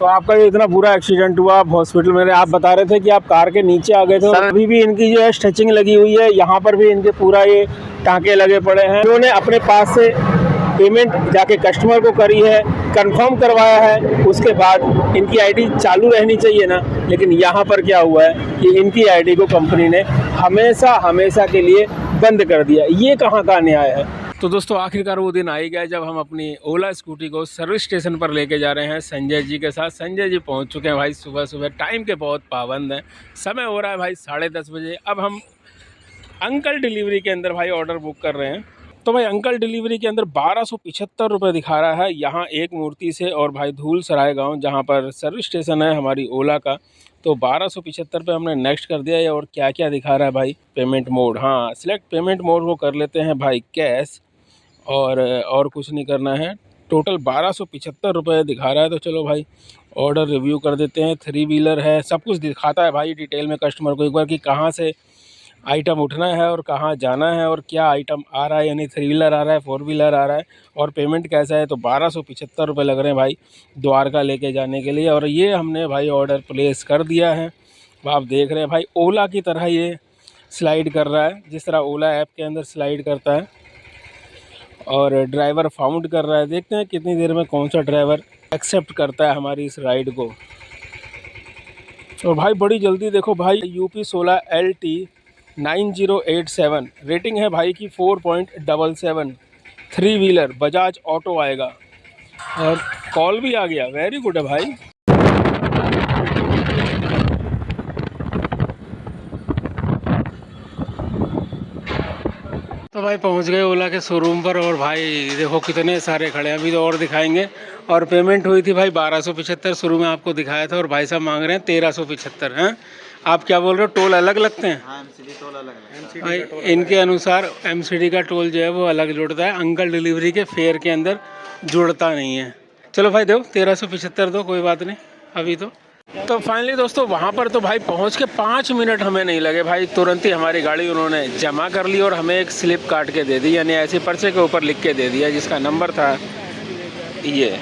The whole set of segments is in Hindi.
तो आपका ये इतना बुरा एक्सीडेंट हुआ, आप हॉस्पिटल में, आप बता रहे थे कि आप कार के नीचे आ गए थे और अभी भी इनकी जो है स्टिचिंग लगी हुई है, यहाँ पर भी इनके पूरा ये टाँके लगे पड़े हैं। इन्होंने अपने पास से पेमेंट जाके कस्टमर को करी है, कंफर्म करवाया है, उसके बाद इनकी आईडी चालू रहनी चाहिए ना, लेकिन यहाँ पर क्या हुआ है कि इनकी आईडी को कंपनी ने हमेशा के लिए बंद कर दिया। ये कहाँ का न्याय है। तो दोस्तों आखिरकार वो दिन आ ही गया जब हम अपनी ओला स्कूटी को सर्विस स्टेशन पर लेके जा रहे हैं संजय जी के साथ। संजय जी पहुंच चुके हैं भाई, सुबह टाइम के बहुत पाबंद हैं। समय हो रहा है भाई 10:30 बजे। अब हम अंकल डिलीवरी के अंदर भाई ऑर्डर बुक कर रहे हैं। तो भाई अंकल डिलीवरी के अंदर 1275 रुपये दिखा रहा है यहाँ एक मूर्ति से, और भाई धूल सराय गाँव जहाँ पर सर्विस स्टेशन है हमारी ओला का, तो 1275 पे हमने नेक्स्ट कर दिया है। और क्या क्या दिखा रहा है भाई, पेमेंट मोड, हाँ सिलेक्ट पेमेंट मोड को कर लेते हैं भाई कैश, और कुछ नहीं करना है। टोटल 1275 रुपये दिखा रहा है। तो चलो भाई ऑर्डर रिव्यू कर देते हैं। 3 व्हीलर है, सब कुछ दिखाता है भाई डिटेल में कस्टमर को एक बार कि कहाँ से आइटम उठना है और कहाँ जाना है और क्या आइटम आ रहा है, यानी 3 व्हीलर आ रहा है, 4 व्हीलर आ रहा है, और पेमेंट कैसा है। तो 1275 रुपये लग रहे हैं भाई द्वारका लेके जाने के लिए। और ये हमने भाई ऑर्डर प्लेस कर दिया है। आप देख रहे हैं भाई ओला की तरह ये स्लाइड कर रहा है, जिस तरह ओला ऐप के अंदर स्लाइड करता है, और ड्राइवर फाउंड कर रहा है। देखते हैं कितनी देर में कौन सा ड्राइवर एक्सेप्ट करता है हमारी इस राइड को। और भाई बड़ी जल्दी देखो भाई, UP16 LT 9087 रेटिंग है भाई की 4.77, 3 व्हीलर बजाज ऑटो आएगा, और कॉल भी आ गया। वेरी गुड है भाई। तो भाई पहुंच गए ओला के शोरूम पर, और भाई देखो कितने सारे खड़े हैं, अभी तो और दिखाएंगे। और पेमेंट हुई थी भाई 1275, शुरू में आपको दिखाया था, और भाई साहब मांग रहे हैं 1375। हैं आप क्या बोल रहे हो, टोल अलग लगते हैं? हाँ, MCD टोल अलग है भाई इनके अनुसार MCD का टोल जो है वो अलग जुड़ता है, अंकल डिलीवरी के फेयर के अंदर जुड़ता नहीं है। चलो भाई दो 1375 दो, कोई बात नहीं अभी तो फाइनली दोस्तों वहाँ पर तो भाई पहुँच के 5 मिनट हमें नहीं लगे भाई, तुरंत ही हमारी गाड़ी उन्होंने जमा कर ली और हमें एक स्लिप काट के दे दी, यानी ऐसे पर्चे के ऊपर लिख के दे दिया जिसका नंबर था, ये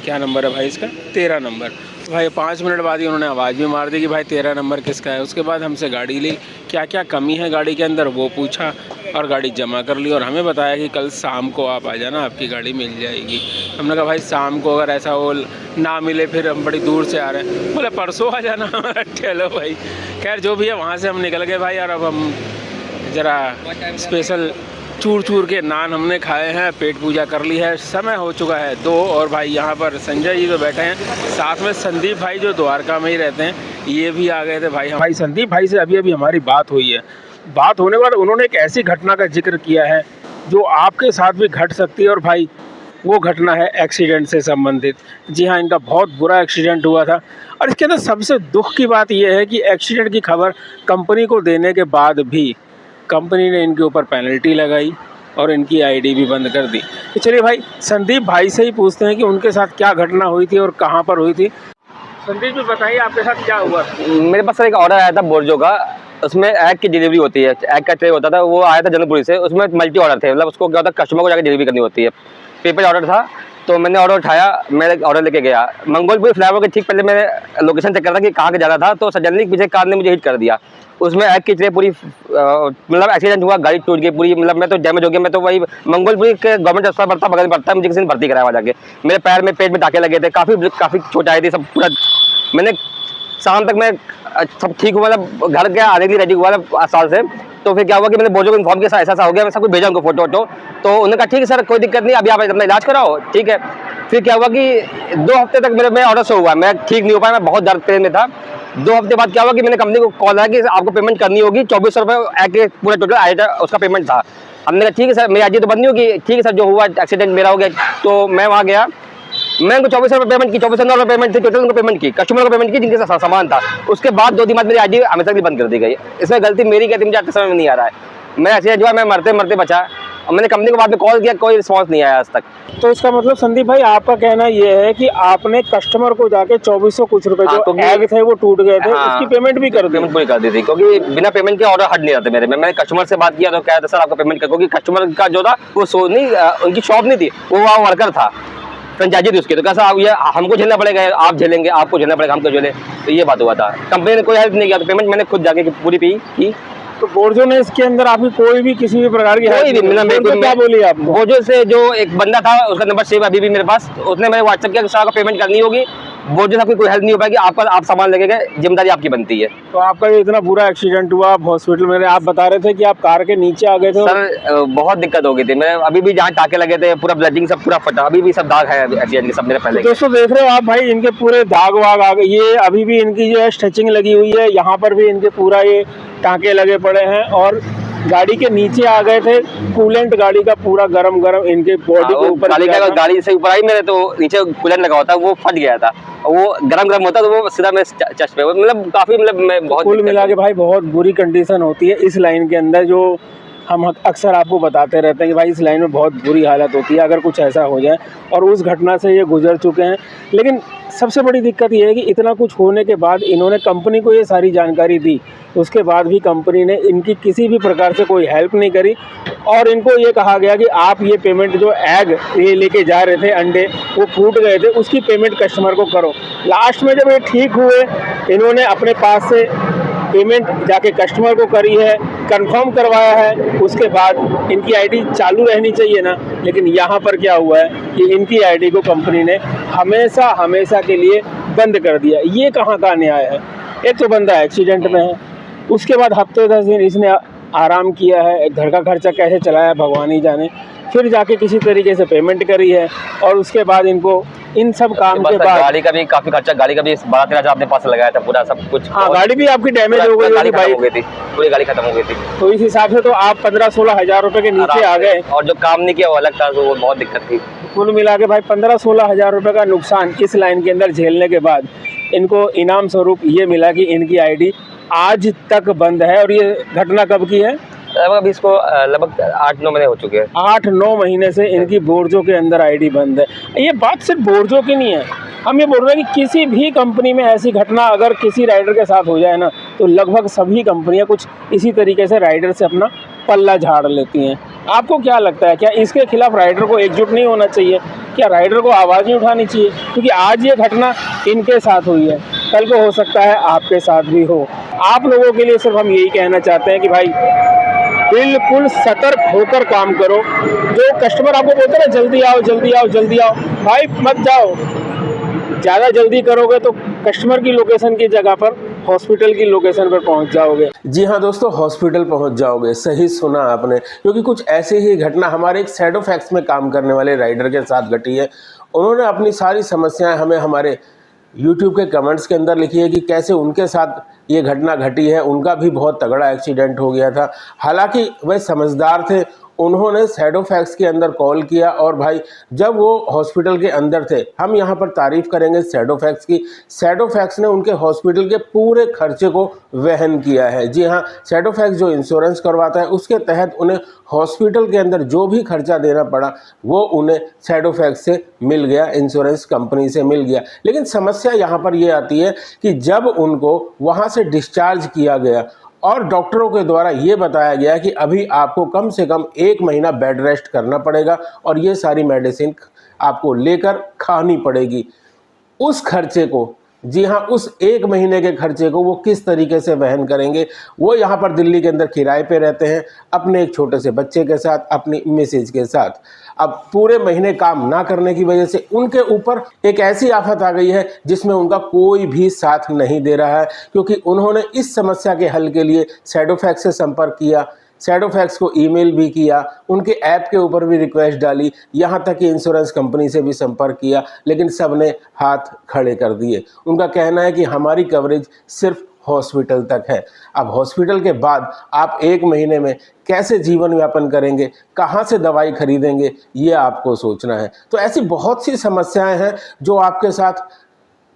क्या नंबर है भाई इसका, 13 नंबर। भाई 5 मिनट बाद ही उन्होंने आवाज़ भी मार दी कि भाई 13 नंबर किसका है। उसके बाद हमसे गाड़ी ली, क्या क्या कमी है गाड़ी के अंदर वो पूछा, और गाड़ी जमा कर ली, और हमें बताया कि कल शाम को आप आ जाना, आपकी गाड़ी मिल जाएगी। हमने कहा भाई शाम को अगर ऐसा हो ना मिले, फिर हम बड़ी दूर से आ रहे हैं, बोले परसों आ जाना। चलो भाई खैर जो भी है, वहाँ से हम निकल गए भाई। और अब हम ज़रा स्पेशल चूर के नान हमने खाए हैं, पेट पूजा कर ली है। समय हो चुका है 2, और भाई यहाँ पर संजय जी तो बैठे हैं, साथ में संदीप भाई जो द्वारका में ही रहते हैं, ये भी आ गए थे भाई संदीप भाई से अभी हमारी बात हुई है। बात होने के बाद उन्होंने एक ऐसी घटना का जिक्र किया है जो आपके साथ भी घट सकती है, और भाई वो घटना है एक्सीडेंट से संबंधित। जी हाँ, इनका बहुत बुरा एक्सीडेंट हुआ था, और इसके अंदर सबसे दुख की बात यह है कि एक्सीडेंट की खबर कंपनी को देने के बाद भी कंपनी ने इनके ऊपर पेनल्टी लगाई और इनकी आईडी भी बंद कर दी। तो चलिए भाई संदीप भाई से ही पूछते हैं कि उनके साथ क्या घटना हुई थी और कहाँ पर हुई थी। संदीप जी बताइए आपके साथ क्या हुआ? मेरे पास एक ऑर्डर आया था बोर्जो का, उसमें एग की डिलीवरी होती है, एग का ट्रे होता था, वो आया था जनकपुरी से। उसमें मल्टी ऑर्डर थे, मतलब उसको क्या होता है कस्टमर को जाकर डिलीवरी करनी होती है। पेपर ऑर्डर था, तो मैंने ऑर्डर उठाया, मैं ऑर्डर लेके गया मंगोलपुर फ्लाईओवर के ठीक पहले। मैंने लोकेशन चेक करा था कि कहाँ के जाना था, तो सडनली पीछे कार ने मुझे हिट कर दिया। उसमें एग की ट्रे पूरी मतलब एक्सीडेंट हुआ, गाड़ी टूट गई पूरी, मतलब मैं तो डैमेज हो गया। मैं तो वही मंगोलपुर के गवर्नमेंट अस्पताल पड़ता बगल में पड़ता है, मुझे किसी ने भर्ती कराया वहाँ जाके। मेरे पैर में पेट में टाके लगे थे, काफ़ी चोट आई थी, सब पूरा। मैंने शाम तक मैं सब ठीक हुआ, मतलब घर गया आने के लिए रेडी हुआ था साल से। तो फिर क्या हुआ कि मैंने बोझों को इन्फॉर्म किया ऐसा हो गया, मैं सब कुछ भेजा उनको फोटो। तो उन्होंने कहा ठीक है सर कोई दिक्कत नहीं, अभी आप अपना इलाज कराओ, ठीक है। फिर क्या हुआ कि 2 हफ्ते तक मेरे ऑर्डर से हुआ, मैं ठीक नहीं हो पाया, मैं बहुत दर्द पेन में था। 2 हफ्ते बाद क्या हुआ कि मैंने कंपनी को कॉल आया कि आपको पेमेंट करनी होगी, 2400 रुपये पूरा टोटल आया था, उसका पेमेंट था। हमने कहा ठीक है सर, मेरी आईडी तो बंद नहीं होगी, ठीक है सर जो हुआ एक्सीडेंट मेरा हो गया। तो मैं वहाँ गया, मैं उनको 2400 रुपये पेमेंट की, 2400 रुपये पेमेंट थी टोटल, उनको पेमेंट की, कस्टमर को पेमेंट की जिनके साथ सामान था। उसके बाद 2 दिन बाद मेरी आईडी हमेशा की बंद कर दी गई। इसमें गलती मेरी क्या थी मुझे समझ में नहीं आ रहा है। मैं एक्सीडेंट हुआ, मैं मरते बचा, और मैंने कंपनी को बाद में कॉल किया, कोई रिस्पॉन्स नहीं आया आज तक। तो इसका मतलब संदीप भाई आपका कहना ये है कि आपने कस्टमर को जाके 2400 कुछ रुपए जो एग थे वो टूट गए थे, उसकी पेमेंट भी कर दी? पेमेंट पूरी कर दी थी, क्योंकि बिना पेमेंट के ऑर्डर हट नहीं जाते मेरे में। मैंने कस्टमर से बात किया तो कहा था सर आपको पेमेंट कर, क्योंकि कस्टमर का जो था वो उनकी शॉप नहीं थी, वो वहाँ वर्कर था। फ्रेंचाइजी थी उसकी, तो कैसा ये हमको झेलना पड़ेगा, आप झेलेंगे, आपको झेलना पड़ेगा, हमको झेले, तो ये बात हुआ था। कंपनी ने कोई हेल्प नहीं किया, तो पेमेंट मैंने खुद जाके पूरी की। तो बोर्जो ने इसके अंदर आपकी कोई भी किसी भी प्रकार की कोई भी मतलब मेरे को क्या बोली आपको? बोर्जो से जो एक बंदा था, उसका नंबर सेव अभी भी मेरे पास, उसने मेरे व्हाट्सएप किया कि सर आपको पेमेंट करनी होगी, बोर्जो से आपकी कोई हेल्प नहीं हो पाएगी, आप सामान लेके गए, जिम्मेदारी आपकी बनती है। तो आपका ये इतना बुरा एक्सीडेंट हुआ, आप हॉस्पिटल में आप बता रहे थे कि आप कार के नीचे आ गए थे। सर बहुत दिक्कत हो गई थी, मैं अभी भी जहाँ टाके लगे थे पूरा ब्लडिंग सब पूरा फटा, अभी भी सब दाग है एक्सीडेंट के सब मेरे पहले। दोस्तों देख रहे हो आप भाई, इनके पूरे दाग वाग आ गए, ये अभी भी इनकी जो है स्टिचिंग लगी हुई है, यहाँ पर भी इनके पूरा ये टाँके लगे पड़े हैं, और गाड़ी के नीचे आ गए थे, कूलेंट गाड़ी का पूरा गरम इनके बॉडी के ऊपर, गाड़ी से ऊपर आई मेरे, तो नीचे कूलेंट लगा होता वो फट गया था, वो गरम होता तो वो सीधा मेरे चेस्ट पे, मतलब काफी, मतलब मैं बहुत कुल मिला के भाई बहुत बुरी कंडीशन होती है इस लाइन के अंदर, जो हम अक्सर आपको बताते रहते हैं कि भाई इस लाइन में बहुत बुरी हालत होती है अगर कुछ ऐसा हो जाए, और उस घटना से ये गुजर चुके हैं। लेकिन सबसे बड़ी दिक्कत ये है कि इतना कुछ होने के बाद इन्होंने कंपनी को ये सारी जानकारी दी, उसके बाद भी कंपनी ने इनकी किसी भी प्रकार से कोई हेल्प नहीं करी, और इनको ये कहा गया कि आप ये पेमेंट जो एग ये लेके जा रहे थे, अंडे वो फूट गए थे, उसकी पेमेंट कस्टमर को करो। लास्ट में जब ये ठीक हुए, इन्होंने अपने पास से पेमेंट जाके कस्टमर को करी है, कंफर्म करवाया है, उसके बाद इनकी आईडी चालू रहनी चाहिए ना, लेकिन यहाँ पर क्या हुआ है कि इनकी आईडी को कंपनी ने हमेशा के लिए बंद कर दिया। ये कहाँ का न्याय है? एक तो बंदा एक्सीडेंट में है, उसके बाद हफ्ते 10 दिन इसने आराम किया है, घर का खर्चा कैसे चलाया भगवान ही जाने, फिर जाके किसी तरीके से पेमेंट करी है, और उसके बाद इनको इन सब काम के बाद गाड़ी का भी काफी खर्चा, गाड़ी का भी 12-13 अपने पास लगाया था पूरा सब कुछ। हाँ, गाड़ी भी आपकी डैमेज हो गई, गाड़ी खत्म हो गई थी, पूरी गाड़ी खत्म हो गई थी। तो इस हिसाब से तो आप 15-16 हज़ार रुपए के नीचे आ गए, और जो काम नहीं किया वो अलग था, तो वो बहुत दिक्कत थी। कुल मिला के भाई 15-16 हज़ार रुपए का नुकसान इस लाइन के अंदर झेलने के बाद इनको इनाम स्वरूप ये मिला कि इनकी आईडी आज तक बंद है। और ये घटना कब की है? अभी इसको लगभग 8-9 महीने हो चुके हैं। 8-9 महीने से इनकी बोर्जो के अंदर आईडी बंद है। ये बात सिर्फ बोर्जो की नहीं है, हम ये बोल रहे हैं कि किसी भी कंपनी में ऐसी घटना अगर किसी राइडर के साथ हो जाए ना, तो लगभग सभी कंपनियां कुछ इसी तरीके से राइडर से अपना पल्ला झाड़ लेती हैं। आपको क्या लगता है, क्या इसके खिलाफ राइडर को एकजुट नहीं होना चाहिए? क्या राइडर को आवाज़ नहीं उठानी चाहिए? क्योंकि आज ये घटना इनके साथ हुई है, कल को हो सकता है आपके साथ भी हो। आप लोगों के लिए सिर्फ हम यही कहना चाहते हैं कि भाई बिल्कुल सतर्क होकर काम करो। जो कस्टमर आपको बोलते हैं ना जल्दी आओ जल्दी आओ जल्दी आओ, भाई मत जाओ। ज़्यादा जल्दी करोगे तो कस्टमर की लोकेशन की जगह पर हॉस्पिटल की लोकेशन पर पहुंच जाओगे। जी हाँ दोस्तों, हॉस्पिटल पहुंच जाओगे, सही सुना आपने, क्योंकि कुछ ऐसे ही घटना हमारे एक शैडो फैक्स में काम करने वाले राइडर के साथ घटी है। उन्होंने अपनी सारी समस्याएं हमें हमारे YouTube के कमेंट्स के अंदर लिखी है कि कैसे उनके साथ ये घटना घटी है। उनका भी बहुत तगड़ा एक्सीडेंट हो गया था। हालांकि वह समझदार थे, उन्होंने शैडो फैक्स के अंदर कॉल किया, और भाई जब वो हॉस्पिटल के अंदर थे, हम यहाँ पर तारीफ़ करेंगे शैडो फैक्स की। शैडो फैक्स ने उनके हॉस्पिटल के पूरे खर्चे को वहन किया है। जी हाँ, शैडो फैक्स जो इंश्योरेंस करवाता है उसके तहत उन्हें हॉस्पिटल के अंदर जो भी खर्चा देना पड़ा वो उन्हें शैडो फैक्स से मिल गया, इंश्योरेंस कंपनी से मिल गया। लेकिन समस्या यहाँ पर ये आती है कि जब उनको वहाँ से डिस्चार्ज किया गया और डॉक्टरों के द्वारा ये बताया गया कि अभी आपको कम से कम 1 महीना बेड रेस्ट करना पड़ेगा और ये सारी मेडिसिन आपको लेकर खानी पड़ेगी, उस खर्चे को, जी हाँ, उस 1 महीने के खर्चे को वो किस तरीके से वहन करेंगे? वो यहाँ पर दिल्ली के अंदर किराए पे रहते हैं अपने एक छोटे से बच्चे के साथ, अपनी मिसेज के साथ। अब पूरे महीने काम ना करने की वजह से उनके ऊपर एक ऐसी आफत आ गई है जिसमें उनका कोई भी साथ नहीं दे रहा है, क्योंकि उन्होंने इस समस्या के हल के लिए शैडो फैक्स से संपर्क किया, शैडो फैक्स को ईमेल भी किया, उनके ऐप के ऊपर भी रिक्वेस्ट डाली, यहाँ तक कि इंश्योरेंस कंपनी से भी संपर्क किया, लेकिन सब ने हाथ खड़े कर दिए। उनका कहना है कि हमारी कवरेज सिर्फ हॉस्पिटल तक है। अब हॉस्पिटल के बाद आप 1 महीने में कैसे जीवन यापन करेंगे, कहाँ से दवाई खरीदेंगे, ये आपको सोचना है। तो ऐसी बहुत सी समस्याएं हैं जो आपके साथ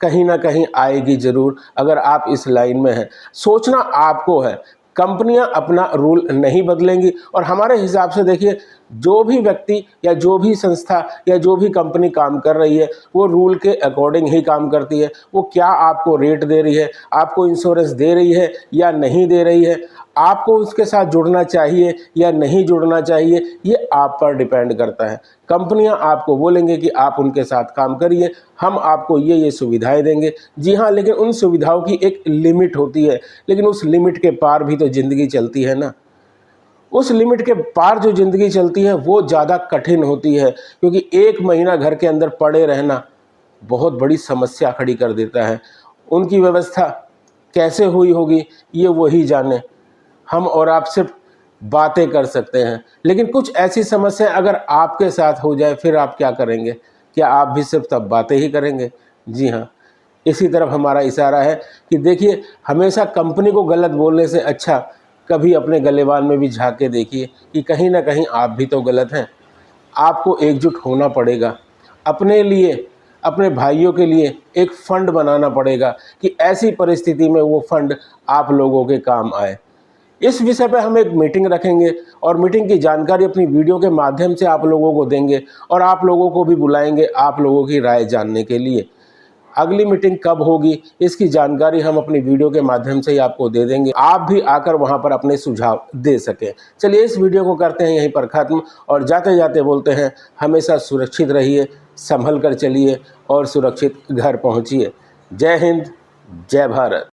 कहीं ना कहीं आएगी ज़रूर, अगर आप इस लाइन में हैं। सोचना आपको है, कंपनियां अपना रूल नहीं बदलेंगी। और हमारे हिसाब से देखिए, जो भी व्यक्ति या जो भी संस्था या जो भी कंपनी काम कर रही है वो रूल के अकॉर्डिंग ही काम करती है। वो क्या आपको रेट दे रही है, आपको इंश्योरेंस दे रही है या नहीं दे रही है, आपको उसके साथ जुड़ना चाहिए या नहीं जुड़ना चाहिए, ये आप पर डिपेंड करता है। कंपनियां आपको बोलेंगे कि आप उनके साथ काम करिए, हम आपको ये सुविधाएं देंगे। जी हाँ, लेकिन उन सुविधाओं की एक लिमिट होती है, लेकिन उस लिमिट के पार भी तो ज़िंदगी चलती है ना। उस लिमिट के पार जो ज़िंदगी चलती है वो ज़्यादा कठिन होती है, क्योंकि 1 महीना घर के अंदर पड़े रहना बहुत बड़ी समस्या खड़ी कर देता है। उनकी व्यवस्था कैसे हुई होगी ये वही जाने, हम और आप सिर्फ बातें कर सकते हैं। लेकिन कुछ ऐसी समस्या अगर आपके साथ हो जाए फिर आप क्या करेंगे? क्या आप भी सिर्फ तब बातें ही करेंगे? जी हाँ, इसी तरफ हमारा इशारा है कि देखिए, हमेशा कंपनी को गलत बोलने से अच्छा कभी अपने गलेबान में भी झाँक के देखिए कि कहीं ना कहीं आप भी तो गलत हैं। आपको एकजुट होना पड़ेगा, अपने लिए, अपने भाइयों के लिए एक फ़ंड बनाना पड़ेगा कि ऐसी परिस्थिति में वो फ़ंड आप लोगों के काम आए। इस विषय पे हम एक मीटिंग रखेंगे और मीटिंग की जानकारी अपनी वीडियो के माध्यम से आप लोगों को देंगे और आप लोगों को भी बुलाएंगे आप लोगों की राय जानने के लिए। अगली मीटिंग कब होगी इसकी जानकारी हम अपनी वीडियो के माध्यम से ही आपको दे देंगे, आप भी आकर वहां पर अपने सुझाव दे सकें। चलिए इस वीडियो को करते हैं यहीं पर ख़त्म और जाते जाते बोलते हैं, हमेशा सुरक्षित रहिए, संभल कर चलिए और सुरक्षित घर पहुंचिए। जय हिंद, जय भारत।